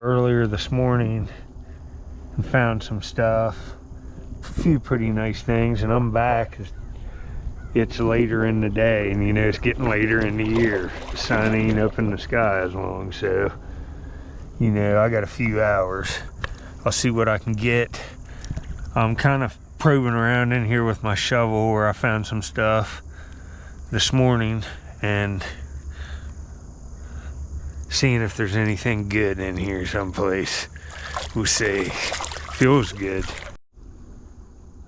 Earlier this morning and found some stuff, a few pretty nice things, and I'm back. It's later in the day, and you know it's getting later in the year. The sun ain't up in the sky as long, so you know I got a few hours. I'll see what I can get. I'm kind of probing around in here with my shovel where I found some stuff this morning and seeing if there's anything good in here someplace. We'll see. Feels good.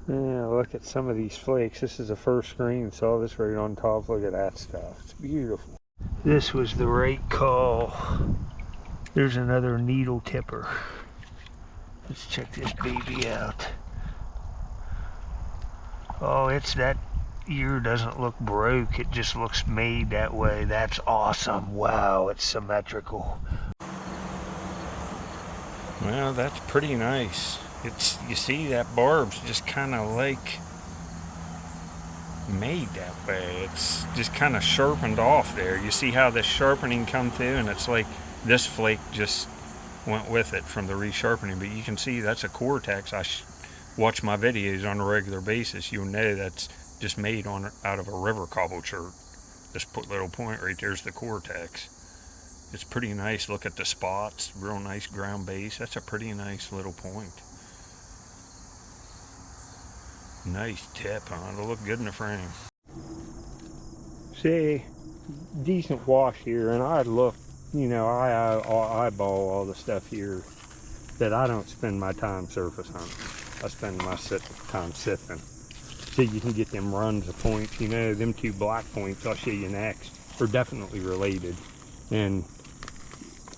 Yeah, look at some of these flakes. This is the first screen. Saw this right on top. Look at that stuff. It's beautiful. This was the right call. There's another needle tipper. Let's check this baby out. Oh, it's that ear doesn't look broke, it just looks made that way. That's awesome. Wow, it's symmetrical. Well, that's pretty nice. You see that barb's just kind of like made that way. It's just kind of sharpened off there. You see how the sharpening come through, and it's like this flake just went with it from the resharpening. But you can see that's a cortex. Watch my videos on a regular basis. You'll know that's just made out of a river cobble chert. This little point right there's the cortex. It's pretty nice. Look at the spots, real nice ground base. That's a pretty nice little point. Nice tip, huh? It'll look good in the frame. See, decent wash here, and I look, you know, I eyeball all the stuff here that I don't spend my time surface hunting. I spend my time sifting. So you can get them runs of points. You know, them two black points I'll show you next are definitely related, and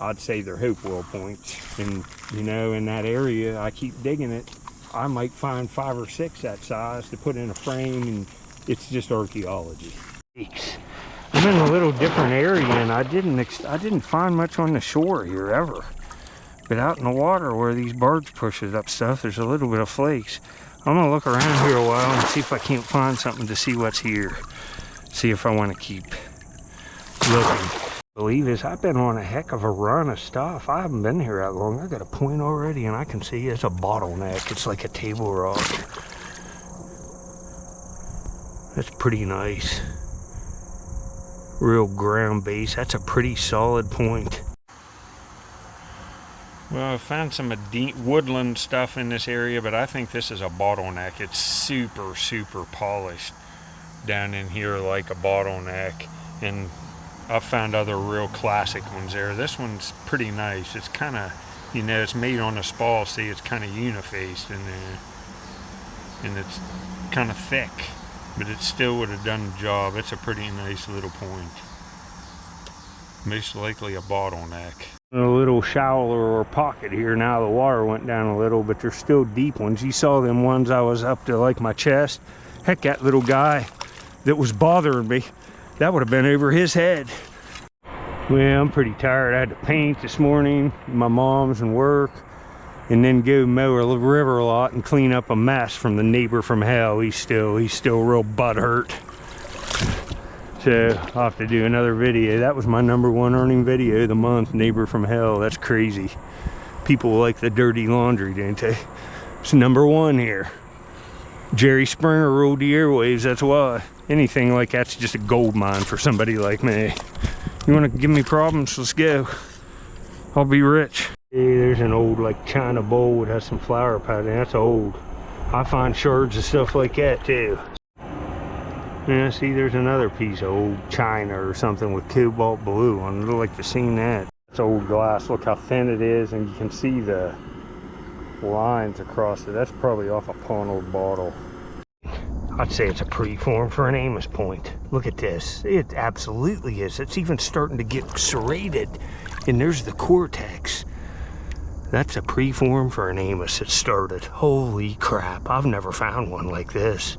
I'd say they're Hopewell points. And you know, in that area I keep digging it, I might find 5 or 6 that size to put in a frame, and it's just archaeology. I'm in a little different area, and I didn't find much on the shore here ever, but out in the water where these barge pushes up stuff, there's a little bit of flakes. I'm gonna look around here a while and see if I can't find something to see what's here. See if I want to keep looking. Believe this, I've been on a heck of a run of stuff. I haven't been here that long. I got a point already, and I can see it's a bottleneck. It's like a table rock. That's pretty nice. Real ground base. That's a pretty solid point. Well, I found some deep woodland stuff in this area, but I think this is a bottleneck. It's super, super polished down in here like a bottleneck. And I've found other real classic ones there. This one's pretty nice. It's kind of, you know, it's made on a spall. See, it's kind of unifaced in there. And it's kind of thick, but it still would have done the job. It's a pretty nice little point. Most likely a bottleneck. A little shallower or pocket here. Now the water went down a little, but there's still deep ones. You saw them ones I was up to like my chest. Heck, that little guy that was bothering me, that would have been over his head. Well, I'm pretty tired. I had to paint this morning, my mom's and work, and then go mow a river a lot and clean up a mess from the neighbor from hell. He's still real butthurt. So I'll have to do another video. That was my #1 earning video of the month, neighbor from hell. That's crazy. People like the dirty laundry, don't they? It's #1 here. Jerry Springer ruled the airwaves, that's why. Anything like that's just a gold mine for somebody like me. You want to give me problems? Let's go. I'll be rich. Hey, there's an old like china bowl that has some flower pattern. That's old. I find shards of stuff like that too. Yeah, see, there's another piece of old china or something with cobalt blue on it. I'd like to see that. It's old glass. Look how thin it is, and you can see the lines across it. That's probably off a pawn old bottle. I'd say it's a preform for an Amos point. Look at this. It absolutely is. It's even starting to get serrated. And there's the cortex. That's a preform for an Amos that started. Holy crap. I've never found one like this.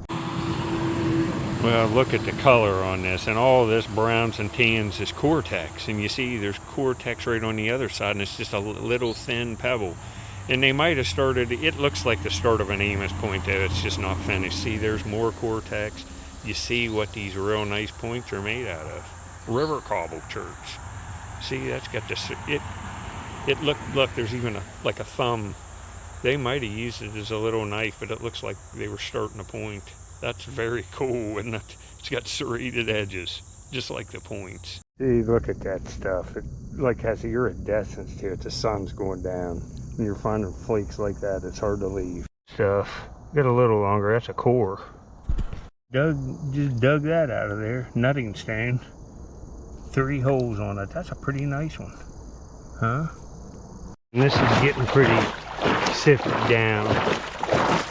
Well, look at the color on this, and all this browns and tans is cortex, and you see there's cortex right on the other side, and it's just a little thin pebble. And they might have started, it looks like the start of an Amos point though, it's just not finished. See, there's more cortex. You see what these real nice points are made out of. River cobble cherts. See, that's got this, It look, there's even like a thumb. They might have used it as a little knife, but it looks like they were starting a point. That's very cool, isn't it? It's got serrated edges, just like the points. See, look at that stuff. It like has iridescence to it. The sun's going down. When you're finding flakes like that, it's hard to leave. Stuff. Get a little longer. That's a core. Just dug that out of there. Nutting stand. 3 holes on it. That's a pretty nice one. Huh? And this is getting pretty sifted down.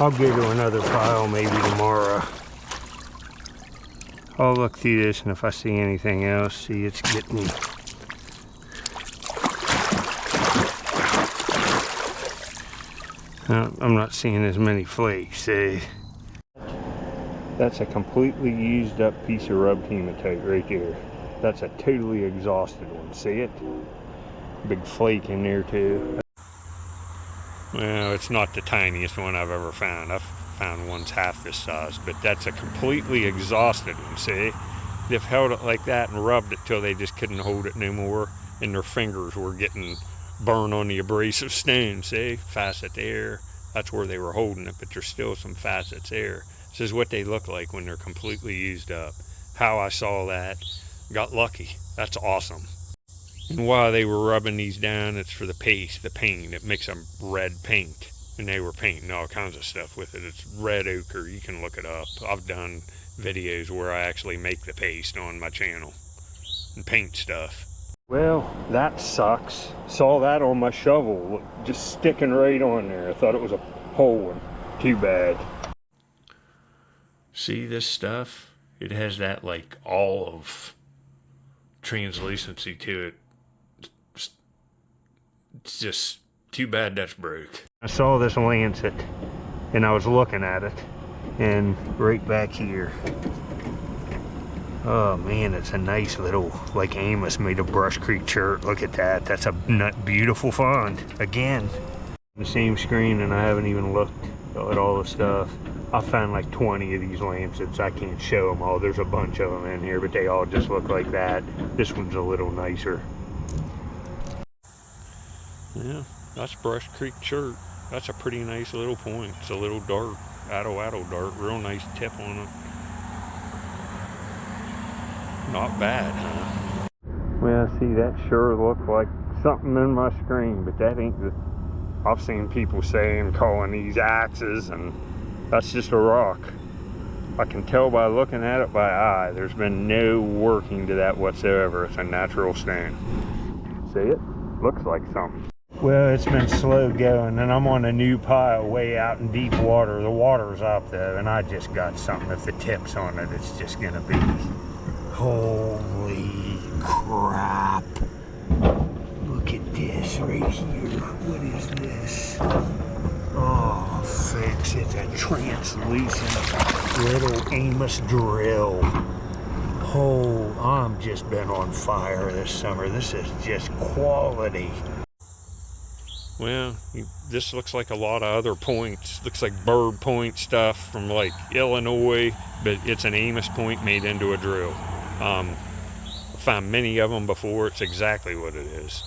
I'll go to another pile maybe tomorrow. I'll look through this, and if I see anything else, see, it's getting... I'm not seeing as many flakes, see? That's a completely used up piece of rubbed hematite right there. That's a totally exhausted one, see it? Big flake in there too. Well, it's not the tiniest one I've ever found. I've found ones half this size, but that's a completely exhausted one, see? They've held it like that and rubbed it till they just couldn't hold it no more, and their fingers were getting burned on the abrasive stone, see? Facet there. That's where they were holding it, but there's still some facets there. This is what they look like when they're completely used up. How I saw that, got lucky. That's awesome. And while they were rubbing these down, it's for the paste, the paint. It makes a red paint. And they were painting all kinds of stuff with it. It's red ochre. You can look it up. I've done videos where I actually make the paste on my channel and paint stuff. Well, that sucks. Saw that on my shovel, just sticking right on there. I thought it was a whole one. Too bad. See this stuff? It has that like olive translucency to it. It's just too bad that's broke. I saw this lancet and I was looking at it, and right back here. Oh man, it's a nice little, like Amos made a Brush Creek Chert. Look at that. That's a beautiful find. Again, the same screen, and I haven't even looked at all the stuff. I found like 20 of these lancets. I can't show them all. There's a bunch of them in here, but they all just look like that. This one's a little nicer. Yeah, that's Brush Creek Chert. That's a pretty nice little point. It's a little dark, atto dark, real nice tip on it. Not bad, huh? Well, see, that sure looked like something in my screen, but that ain't the... I've seen people saying, calling these axes, and that's just a rock. I can tell by looking at it by eye. There's been no working to that whatsoever. It's a natural stone. See it? Looks like something. Well, it's been slow going, and I'm on a new pile way out in deep water. The water's up though, and I just got something. If the tip's on it, it's just gonna be... Holy crap. Look at this right here. What is this? Oh, fix. It's a translucent little Amos drill. Oh, I'm just been on fire this summer. This is just quality. Well, this looks like a lot of other points. Looks like bird point stuff from like Illinois, but it's an Amos point made into a drill. I found many of them before. It's exactly what it is.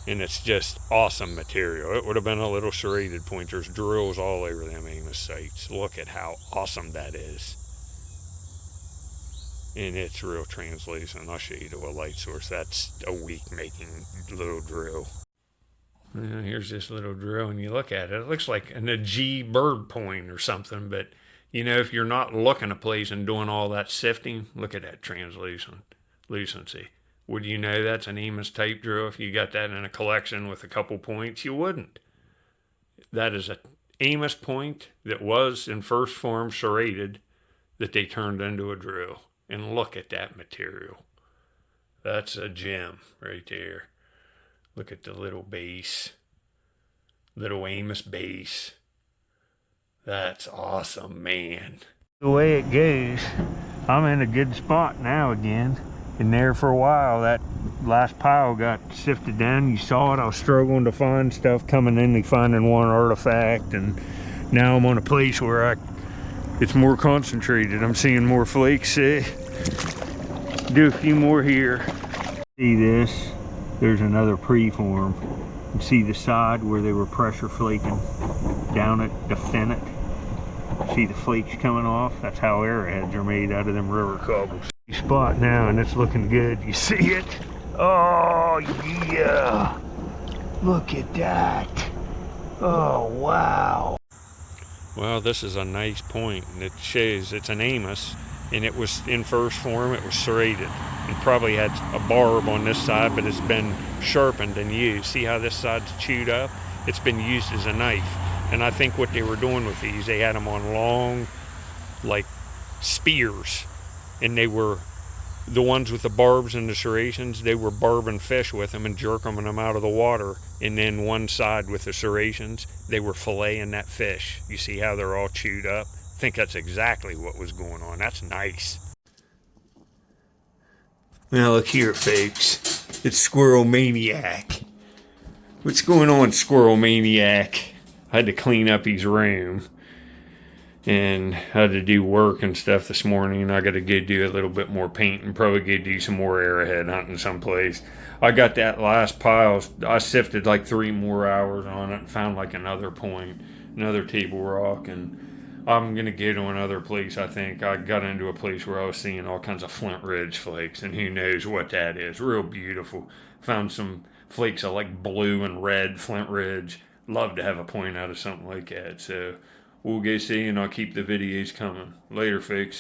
And it's just awesome material. It would have been a little serrated point. There's drills all over them Amos sites. Look at how awesome that is. And it's real translucent. I'll show you to a light source. That's a week making little drill. Well, here's this little drill, and you look at it. It looks like a G bird point or something, but you know, if you're not looking a place and doing all that sifting, look at that translucency. Would you know that's an Amos type drill if you got that in a collection with a couple points? You wouldn't. That is a Amos point that was in first form serrated that they turned into a drill. And look at that material. That's a gem right there. Look at the little base. Little Amos base. That's awesome, man. The way it goes, I'm in a good spot now again. And there for a while, that last pile got sifted down. You saw it. I was struggling to find stuff, coming in and finding one artifact. And now I'm on a place where it's more concentrated. I'm seeing more flakes. See? Do a few more here. See this? There's another preform. You can see the side where they were pressure flaking down it to fin it. See the flakes coming off? That's how arrowheads are made, out of them river cobbles. Spot now, and it's looking good. You see it? Oh yeah! Look at that! Oh wow! Well, this is a nice point, and it shows it's an Amos, and it was in first form. It was serrated. It probably had a barb on this side, but it's been sharpened and used. See how this side's chewed up? It's been used as a knife. And I think what they were doing with these, they had them on long, like, spears. And they were, the ones with the barbs and the serrations, they were barbing fish with them and jerking them out of the water. And then one side with the serrations, they were filleting that fish. You see how they're all chewed up? I think that's exactly what was going on. That's nice. Now look here, folks. It's Squirrel Maniac. What's going on, Squirrel Maniac? I had to clean up his room. And I had to do work and stuff this morning. And I got to go do a little bit more painting. Probably go do some more arrowhead hunting someplace. I got that last pile. I sifted like 3 more hours on it and found like another point. Another table rock. And I'm going to go to another place, I think. I got into a place where I was seeing all kinds of Flint Ridge flakes, and who knows what that is. Real beautiful. Found some flakes of like blue and red Flint Ridge. Love to have a point out of something like that. So we'll go see, and I'll keep the videos coming. Later, folks.